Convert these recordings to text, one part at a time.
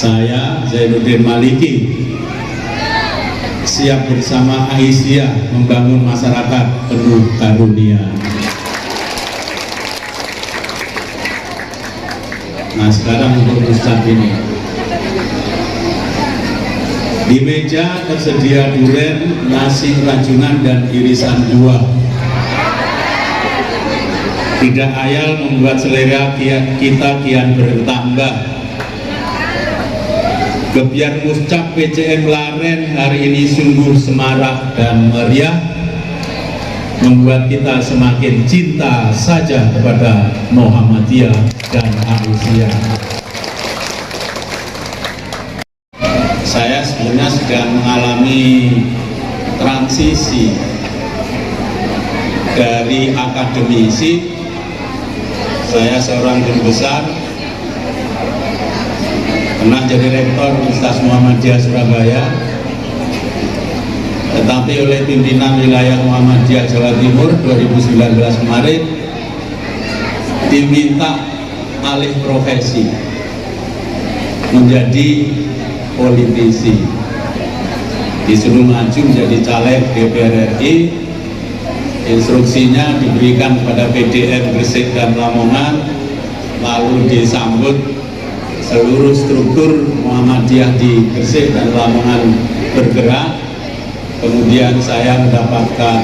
Saya Zainuddin Maliki siap bersama Aisyah membangun masyarakat penuh karunia. Nah, sekarang untuk Ustadz ini, di meja tersedia duren, nasi rajungan dan irisan buah. Tidak ayal membuat selera kita kian bertambah. Gebiar muscap PCM Laren hari ini sungguh semarak dan meriah, membuat kita semakin cinta saja kepada Muhammadiyah dan Aisyah. Saya sebenarnya sedang mengalami transisi dari akademisi. Saya seorang guru besar, pernah jadi rektor Universitas Muhammadiyah Surabaya, tetapi oleh pimpinan wilayah Muhammadiyah Jawa Timur 2019 kemarin diminta alih profesi menjadi politisi, disuruh maju menjadi caleg DPR RI. Instruksinya diberikan kepada PDN Gresik dan Lamongan, lalu disambut seluruh struktur Muhammadiyah di Gresik dan Lamongan bergerak. Kemudian saya mendapatkan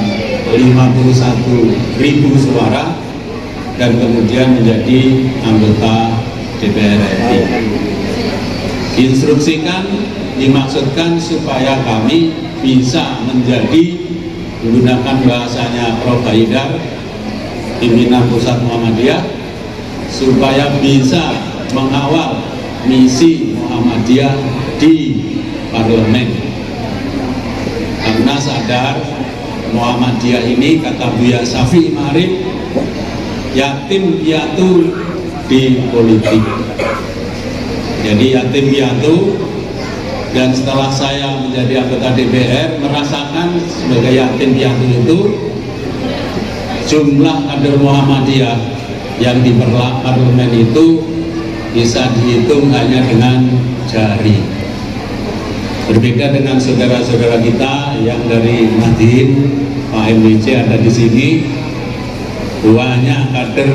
51.000 suara dan kemudian menjadi anggota DPR RI. Diinstruksikan, dimaksudkan supaya kami bisa menjadi, menggunakan bahasanya Prof. Haidar, pimpinan pusat Muhammadiyah, supaya bisa mengawal misi Muhammadiyah di parlemen. Karena sadar Muhammadiyah ini, kata Buya Syafi'i Ma'arif, yatim piatu di politik. Jadi yatim piatu. Dan setelah saya menjadi anggota DPR, merasakan sebagai yatim piatu itu, jumlah kader Muhammadiyah yang di parlemen itu bisa dihitung hanya dengan jari. Berbeda dengan saudara-saudara kita yang dari Nahdien, Pak MWC ada di sini, banyak kader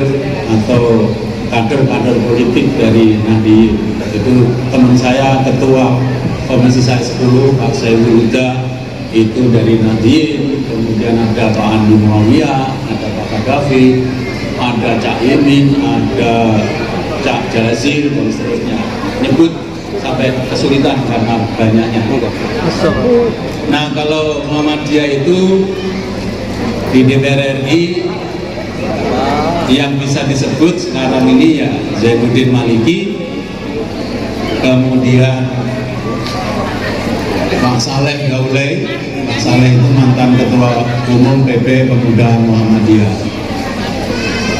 atau kader-kader politik dari Nahdien. Itu teman saya, ketua Komisi 10, Pak Saiful Huda, itu dari Nahdien. Kemudian ada Pak Andi Muawiyah, ada Pak Gaddafi, ada Cak Imin, ada Cak Jazil, dan seterusnya. Nyebut sampai kesulitan karena banyaknya. Nah, kalau Muhammadiyah itu di DPR RI yang bisa disebut sekarang ini ya Zainuddin Maliki, kemudian Pak Saleh Gaulai. Pak Saleh itu mantan Ketua Umum PP Pemuda Muhammadiyah.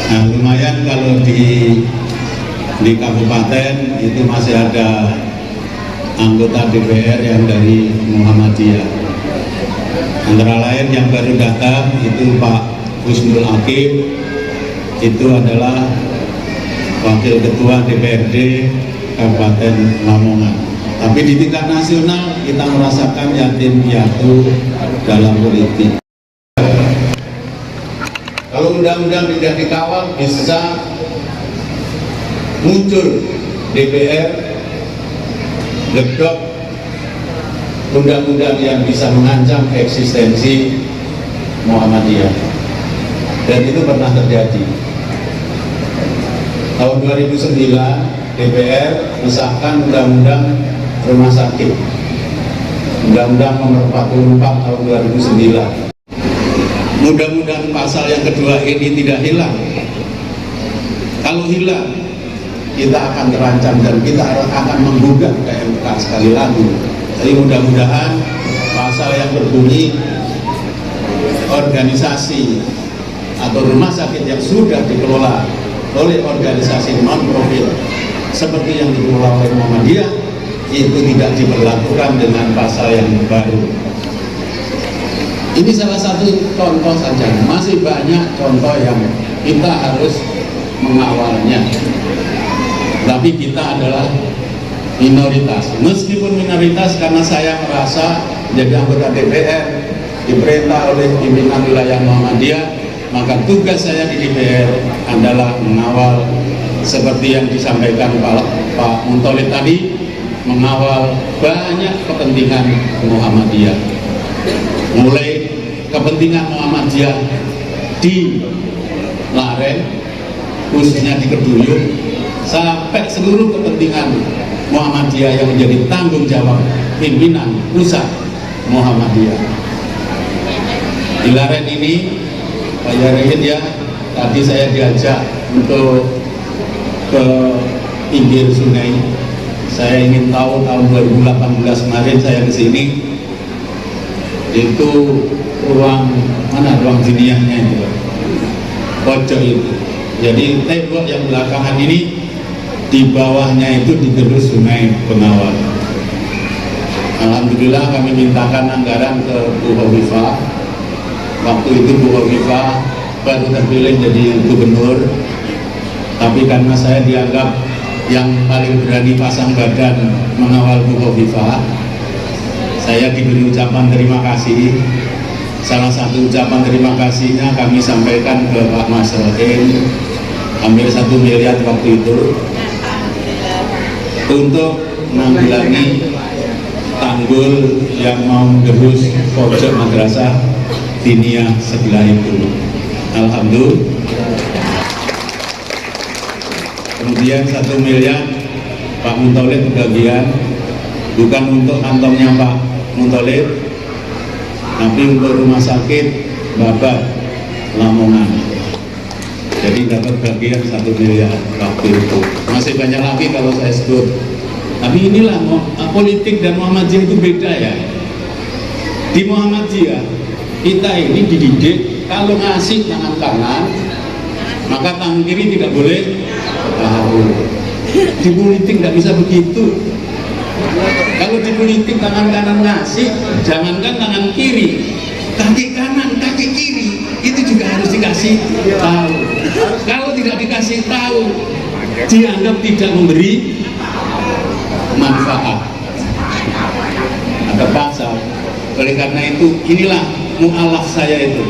Nah, lumayan kalau di kabupaten itu masih ada anggota DPR yang dari Muhammadiyah. Antara lain yang baru datang itu Pak Husnul Hakim, itu adalah Wakil Ketua DPRD Kabupaten Lamongan. Tapi di tingkat nasional kita merasakan yatim piatu dalam politik. Kalau undang-undang tidak dikawal, bisa muncul DPR gedok undang-undang yang bisa mengancam eksistensi Muhammadiyah. Dan itu pernah terjadi. Tahun 2009 DPR mengesahkan undang-undang rumah sakit, Undang-Undang Nomor 44 Tahun 2009. Mudah-mudahan pasal yang kedua ini tidak hilang. Kalau hilang, kita akan terancam dan kita akan menggugat ke MK sekali lagi. Jadi mudah-mudahan pasal yang berbunyi organisasi atau rumah sakit yang sudah dikelola oleh organisasi non-profit seperti yang dikelola oleh Muhammadiyah itu tidak diberlakukan dengan pasal yang baru. Ini salah satu contoh saja, masih banyak contoh yang kita harus mengawalnya. Tapi kita adalah minoritas. Meskipun minoritas karena saya merasa menjadi anggota DPR diperintah oleh pimpinan wilayah Muhammadiyah, maka tugas saya di DPR adalah mengawal seperti yang disampaikan Pak Muntolib tadi, mengawal banyak kepentingan Muhammadiyah, mulai kepentingan Muhammadiyah di Laren, khususnya di Keduyung, sampai seluruh kepentingan Muhammadiyah yang menjadi tanggung jawab pimpinan pusat Muhammadiyah. Di Laren ini, Pak Yarin ya, tadi saya diajak untuk ke pinggir sungai. Saya ingin tahu tahun 2018 kemarin saya ke sini, itu ruang mana, ruang diniahnya itu, pojok itu. Jadi tembok yang belakangan ini di bawahnya itu digerus sungai Bengawan. Alhamdulillah kami mintakan anggaran ke Bu Hovifah. Waktu itu Bu Hovifah baru terpilih jadi gubernur, tapi karena saya dianggap yang paling berani pasang badan mengawal Bu Hovifah, saya diberi ucapan terima kasih. Salah satu ucapan terima kasihnya kami sampaikan ke Pak Masrohin, hampir 1 miliar waktu itu, untuk menanggulangi tanggul yang mau mengerus pojok madrasah diniyah sebelah itu. Alhamdulillah. Kemudian 1 miliar Pak Muntolib kebagian, bukan untuk kantongnya Pak Muntolib, tapi untuk rumah sakit Babat Lamongan. Jadi dapat bagian 1 miliar waktu itu. Masih banyak lagi kalau saya sebut. Tapi inilah politik dan Muhammadiyah itu beda ya. Di Muhammadiyah kita ini dididik kalau ngasih tangan kanan, maka tangan kiri tidak boleh tahu. Di politik nggak bisa begitu. Kalau di politik tangan kanan ngasih, jangankan tangan kiri, kaki kanan, kaki kiri itu juga harus dikasih tahu. Kalau tidak dikasih tahu, dianggap tidak memberi manfaat. Ada pasal. Oleh karena itu, inilah mu'alaf saya itu.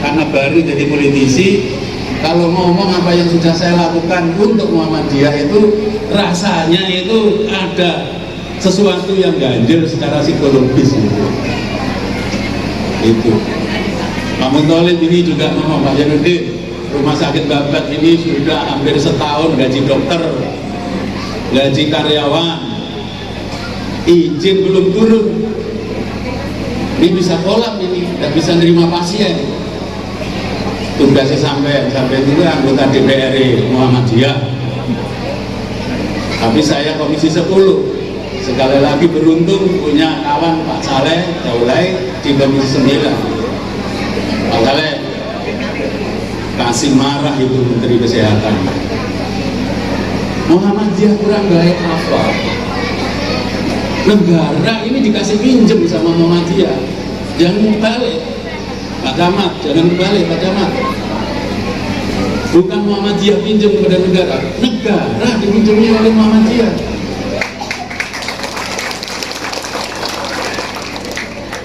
Karena baru jadi politisi, kalau ngomong apa yang sudah saya lakukan untuk Muhammadiyah itu rasanya itu ada sesuatu yang ganjil secara psikologis itu. Pak Muntolib ini juga ngomong, Pak Janudin, rumah sakit Babat ini sudah hampir setahun gaji dokter, gaji karyawan, izin belum turun. Ini bisa kolap ini, tidak bisa nerima pasien. Tugasnya sampai itu anggota DPR Muhammadiyah. Tapi saya komisi 10. Sekali lagi beruntung punya kawan Pak Saleh Daulay di komisi 9. Pak Saleh kasih marah itu Menteri Kesehatan. Muhammadiyah kurang baik apa? Negara ini dikasih pinjem sama Muhammadiyah, jangan balik Pak Camat, jangan balik Pak Camat. Bukan Muhammadiyah pinjam kepada negara, negara dipinjami oleh Muhammadiyah.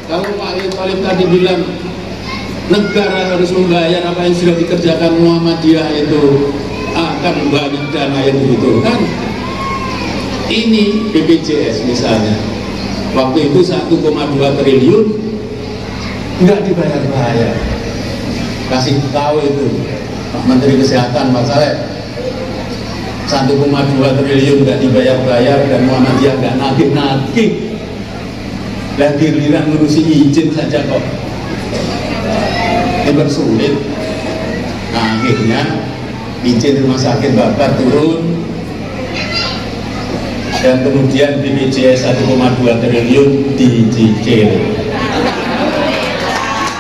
Kalau Pak Muntolib tadi bilang negara harus membayar apa yang sudah dikerjakan Muhammadiyah itu akan banyak dana yang dibutuhkan. Ini BPJS misalnya, waktu itu 1,2 triliun nggak dibayar-bayar. Kasih tahu itu Pak Menteri Kesehatan Pak Saleh, 1,2 triliun nggak dibayar-bayar dan Muhammadiyah nggak nagih-nagih. Dan giliran ngurusi izin saja kok dipersulit. Nah, akhirnya izin rumah sakit Babat turun, dan kemudian BPJS 1,2 triliun dicicil.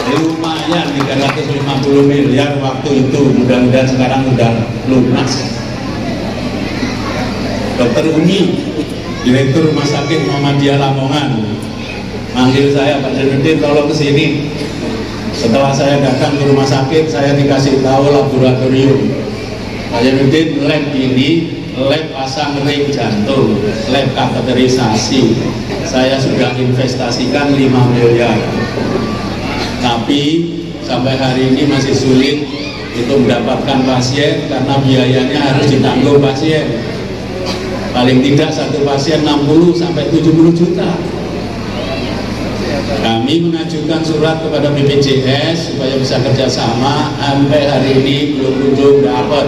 Lumayan 350 miliar waktu itu, mudah-mudahan sekarang sudah lunas. Dokter Umi, Direktur Rumah Sakit Muhammadiyah Lamongan, manggil saya, Pak Janudin tolong kesini. Setelah saya datang ke rumah sakit, saya dikasih tahu laboratorium. Pak Janudin, lab ini lab pasang ring jantung, lab kateterisasi, saya sudah investasikan 5 miliar. Tapi sampai hari ini masih sulit untuk mendapatkan pasien karena biayanya harus ditanggung pasien. Paling tidak satu pasien 60 sampai 70 juta. Kami mengajukan surat kepada BPJS supaya bisa kerjasama, sampai hari ini belum kunjung dapat.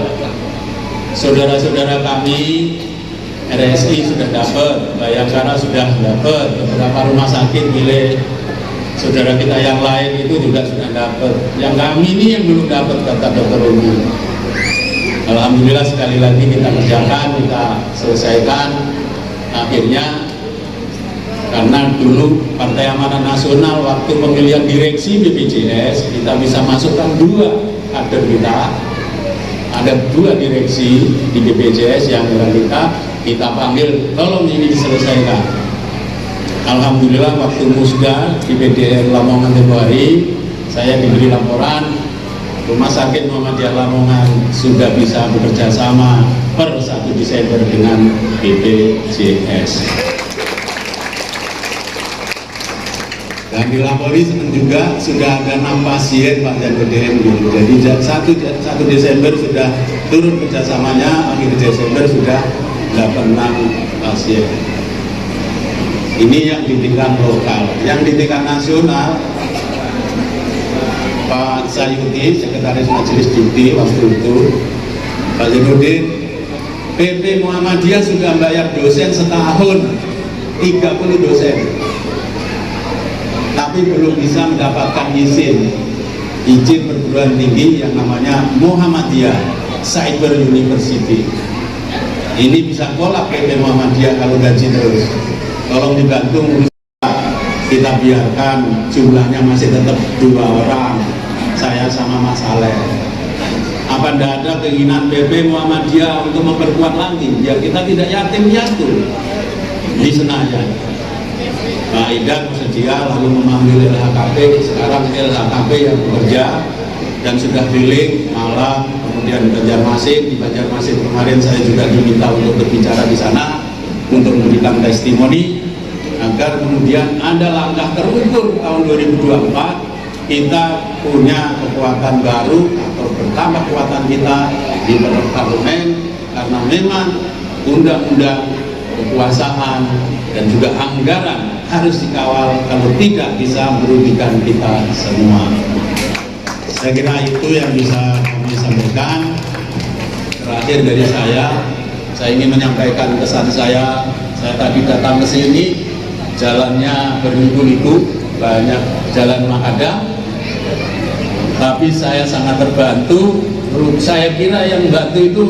Saudara-saudara kami RSI sudah dapat, Bayangkara sudah dapat, beberapa rumah sakit milik saudara kita yang lain itu juga sudah dapat. Yang kami ini yang belum dapat, kata Dr. Umi. Alhamdulillah sekali lagi kita kerjakan, kita selesaikan. Akhirnya karena dulu Partai Amanat Nasional waktu pemilihan direksi BPJS kita bisa masukkan 2 kader kita, ada 2 direksi di BPJS yang kita panggil, tolong ini diselesaikan. Alhamdulillah waktu musda di PDR Lamongan tempoh hari saya diberi laporan Rumah Sakit Muhammadiyah Lamongan sudah bisa bekerja sama per 1 Desember dengan BPJS. Dan dilapori juga sudah ada 6 pasien Pak Janudin. Jadi 1 Desember sudah turun kerjasamanya, akhir Desember sudah 86 pasien. Ini yang di tingkat lokal. Yang di tingkat nasional, Pak Sayuti, Sekretaris Majelis Dikti waktu itu, Pak Janudin, PP Muhammadiyah sudah bayar dosen setahun, 30 dosen. Tapi belum bisa mendapatkan izin perguruan tinggi yang namanya Muhammadiyah Cyber University. Ini bisa kolak PP Muhammadiyah kalau gaji terus. Tolong dibantu, kita biarkan jumlahnya masih tetap 2 orang, saya sama Mas Saleh. Apa tidak ada keinginan PP Muhammadiyah untuk memperkuat lagi? Ya kita tidak yatim piatu di Senayan. Pak Idan bersedia lalu memanggil LHKP, sekarang LHKP yang bekerja dan sudah keliling Malang, kemudian Banjarmasin. Di Banjarmasin kemarin saya juga diminta untuk berbicara di sana untuk memberikan testimoni agar kemudian ada langkah terukur tahun 2024 kita punya kekuatan baru atau bertambah kekuatan kita di parlemen, karena memang undang-undang kekuasaan dan juga anggaran harus dikawal, kalau tidak bisa merugikan kita semua. Saya kira itu yang bisa kami sampaikan. Terakhir dari saya ingin menyampaikan kesan saya. Saya tadi datang ke sini, jalannya berliku-liku, banyak jalan makadam, tapi saya sangat terbantu. Saya kira yang bantu itu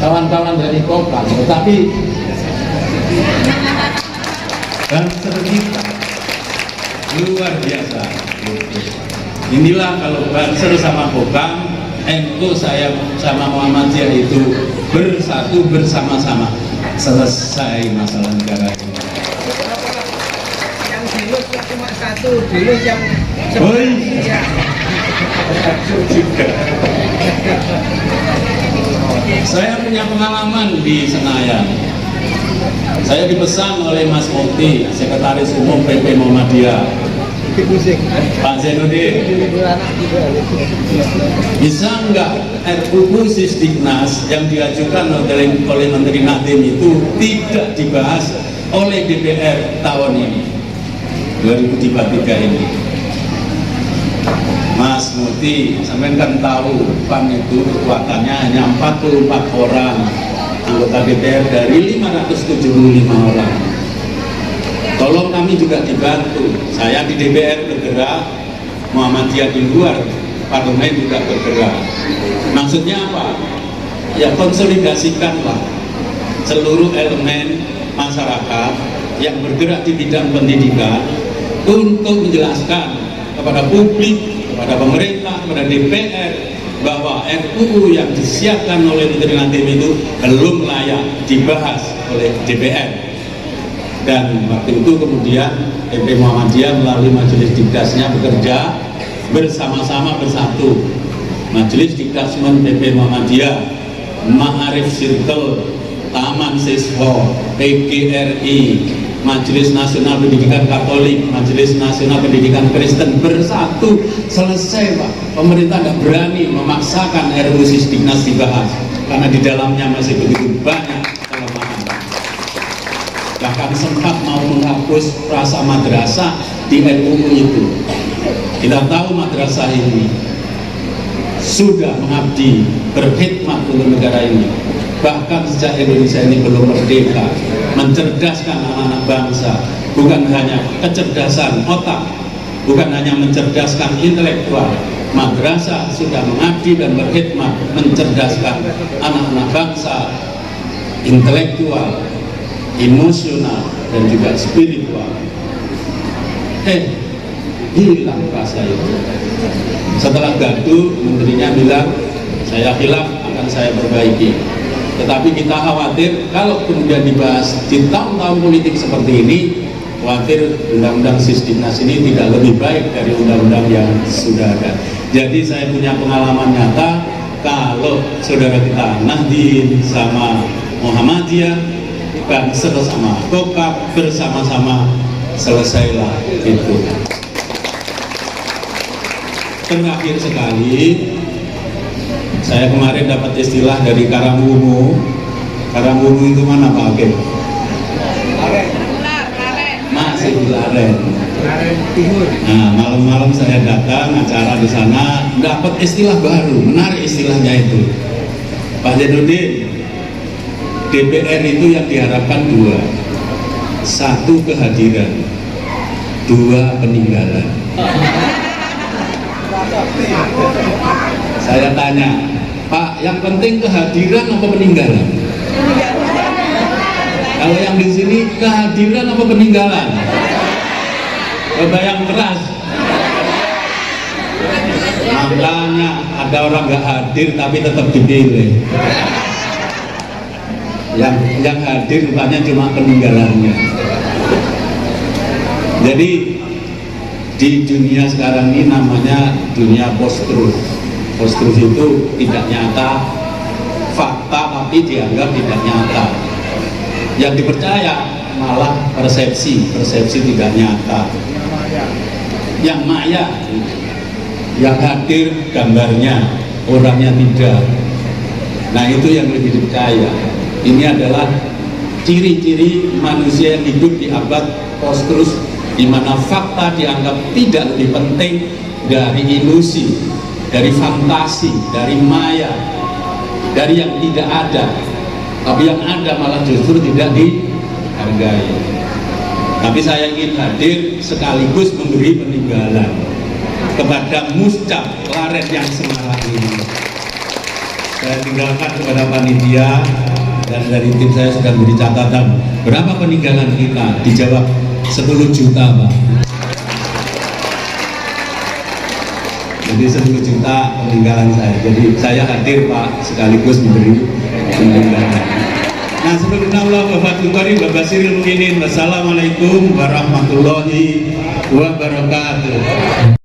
kawan-kawan dari Kopang, tetapi dan kita luar biasa. Inilah kalau Banser sama Kopang, NU saya sama Muhammadiyah itu bersatu bersama-sama selesai masalah negara ini. Yang dilus cuma 1, dilus yang iya. Juga. Saya punya pengalaman di Senayan. Saya dipesan oleh Mas Mukti, Sekretaris Umum PP Muhammadiyah, Pak Zainuddin, bisa enggak RUU Sisdiknas yang diajukan oleh Menteri Nadiem itu tidak dibahas oleh DPR tahun ini, 2023 ini. Mas Mukti, sampai kan tahu PAN itu kekuatannya hanya 44 orang anggota DPR dari 575 orang. Tolong kami juga dibantu. Saya di DPR bergerak, Muhammadiyah di luar parlemen juga bergerak. Maksudnya apa? Ya konsolidasikanlah seluruh elemen masyarakat yang bergerak di bidang pendidikan untuk menjelaskan kepada publik, kepada pemerintah, kepada DPR bahwa RUU yang disiapkan oleh Menteri Nadiem itu belum layak dibahas oleh DPR. Dan waktu itu kemudian PP Muhammadiyah melalui Majelis Dikdasnya bekerja bersama-sama bersatu. Majelis Dikdasmen PP Muhammadiyah Ma'arif Circle, Taman Siswa, PGRI, Majelis Nasional Pendidikan Katolik, Majelis Nasional Pendidikan Kristen bersatu selesai Pak. Pemerintah nggak berani memaksakan RUU Sisdiknas dibahas karena di dalamnya masih begitu banyak kelemahan. Bahkan sempat mau menghapus frasa madrasah di RUU itu. Kita tahu madrasah ini sudah mengabdi, berkhidmat untuk negara ini. Bahkan sejak Indonesia ini belum merdeka, mencerdaskan anak-anak bangsa, bukan hanya kecerdasan otak, bukan hanya mencerdaskan intelektual. Madrasah sudah mengabdi dan berkhidmat, mencerdaskan anak-anak bangsa, intelektual, emosional, dan juga spiritual. Hilang rasa itu. Setelah gaduh, menterinya bilang saya khilaf, akan saya perbaiki. Tetapi kita khawatir kalau kemudian dibahas di tahun-tahun politik seperti ini, khawatir undang-undang Sisdiknas ini tidak lebih baik dari undang-undang yang sudah ada. Jadi saya punya pengalaman nyata, kalau saudara kita Nahdien sama Muhammadiyah dan sama Kokab bersama-sama selesailah itu. Terakhir sekali, saya kemarin dapat istilah dari Karangwungu. Karangwungu itu mana Pak Hakim? Masih di Laren. Nah, malam-malam saya datang acara di sana, dapat istilah baru, menarik istilahnya itu. Pak Zainuddin, DPR itu yang diharapkan dua, satu kehadiran, dua peninggalan. Saya tanya, Pak, yang penting kehadiran apa peninggalan? Kalau yang di sini kehadiran apa peninggalan? Coba yang keras. Makanya ada orang nggak hadir tapi tetap dipilih. Yang hadir rupanya cuma peninggalannya. Jadi di dunia sekarang ini namanya dunia post-truth. Post-truth itu tidak nyata, fakta tapi dianggap tidak nyata. Yang dipercaya malah persepsi tidak nyata. Yang maya, yang hadir gambarnya, orangnya tidak. Nah itu yang lebih dipercaya. Ini adalah ciri-ciri manusia yang hidup di abad post-truth, di mana fakta dianggap tidak lebih penting dari ilusi, dari fantasi, dari maya, dari yang tidak ada. Tapi yang ada malah justru tidak dihargai. Tapi saya ingin hadir sekaligus memberi peninggalan kepada Muscap Laren yang semarak ini. Saya tinggalkan kepada panitia dan dari tim saya sudah beri catatan berapa peninggalan kita. Dijawab 10 juta Pak. Jadi 10 juta peninggalan saya. Jadi saya hadir Pak sekaligus memberi peninggalan. Nah, subhanallah wa bihamdihi wa basiril mu'minin. Wassalamualaikum warahmatullahi wabarakatuh.